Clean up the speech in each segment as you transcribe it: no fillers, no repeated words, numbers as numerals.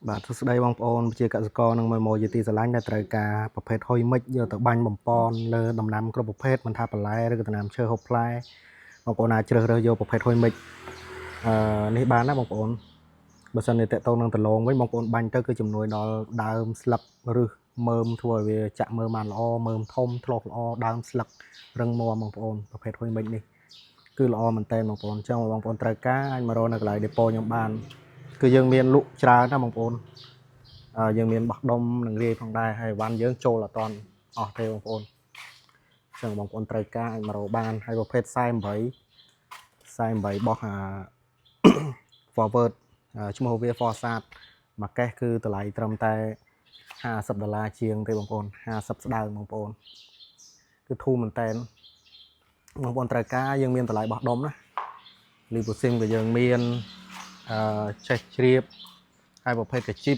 បាទសួស្តីបងប្អូនជាកសិករនឹងមកជាទីស្រឡាញ់ដែលត្រូវការប្រភេទហុយមិចយកទៅបាញ់បំពន់លើដំណាំគ្រប់ប្រភេទមិនថាបន្លែឬក៏ដំណាំឈើហូបផ្លែបងប្អូនអាចជ្រើសរើសយកប្រភេទហុយមិចនេះបានណាបងប្អូនបើសិនជាតកតងនឹងដលងវិញបងប្អូនបាញ់ទៅគឺជំនួយដល់ដើមស្លឹកឬមើមធ្វើឲ្យវាចាក់មើមបានល្អមើមធំធ្លុះល្អដើមស្លឹករឹងមាំបងប្អូនប្រភេទហុយមិចនេះគឺល្អមែនតើបងប្អូនអញ្ចឹងបងប្អូនត្រូវការអាចមករកនៅកន្លែង depot ខ្ញុំបានគឺយើងមានលក់ច្រើនណាបងប្អូនយើងមានបោះដុំនឹងរាយផងដែរហើយវ៉ាន់យើងចូលអត់តាន់អស់ទេបងប្អូនអញ្ចឹងបងប្អូនត្រូវការអាចមករកបានហើយប្រភេទ48បោះforward ឈ្មោះវា Forsat មួយកេសគឺតម្លៃត្រឹមតែ$50ជាងទេបងប្អូន50ស្ដើងបងប្អូនគឺធូរមែនតើបងប្អូនត្រូវការយើងមានតម្លៃបោះដុំណាលីពូស៊ីមក៏យើងមានចេះជ្រាបហើយប្រភេទកាជីប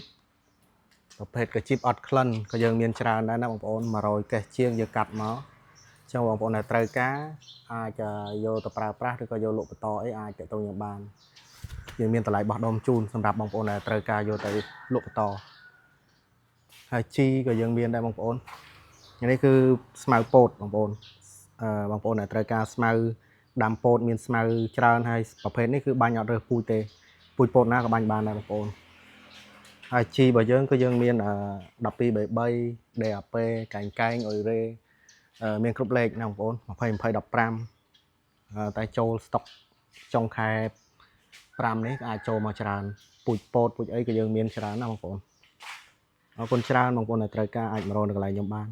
អត់ក្លិនក៏យើងមានច្រើនដែរណាបងប្អូន100កេសជាងយើងកាត់មកអញ្ចឹងបងប្អូនដែលត្រូវការអាចយកទៅប្រើប្រាស់ឬក៏យកលក់បន្តអីអាចទៅខ្ញុំបានយើងមានតម្លៃបោះដុំជូនសម្រាប់បងប្អូនដែលត្រូវការយកទៅលក់បន្តហើយជីក៏យើងមានដែរបងប្អូននេះគឺស្មៅពោតបងប្អូនបងប្អូនដែលត្រូវការស្មៅដាំពោតមានស្មៅច្រើនហើយប្រភេទនេះគឺបាញ់អត់រើសពូជទេពូជពោតណាក៏បាញ់បានដែរបងប្អូនហើយជីរបស់យើងគឺយើងមាន12 3 DAP កែងអ៊ុយរ៉េមានគ្រប់លេខណាបងប្អូន20 20 15តែចូលស្តុកចុងខែ5នេះអាចចូលមកច្រើនពូជពោតពូជអីក៏យើងមានច្រើនណាបងប្អូនអរគុណច្រើនបងប្អូនដែលត្រូវការអាចមករកនៅកន្លែងខ្ញុំបាន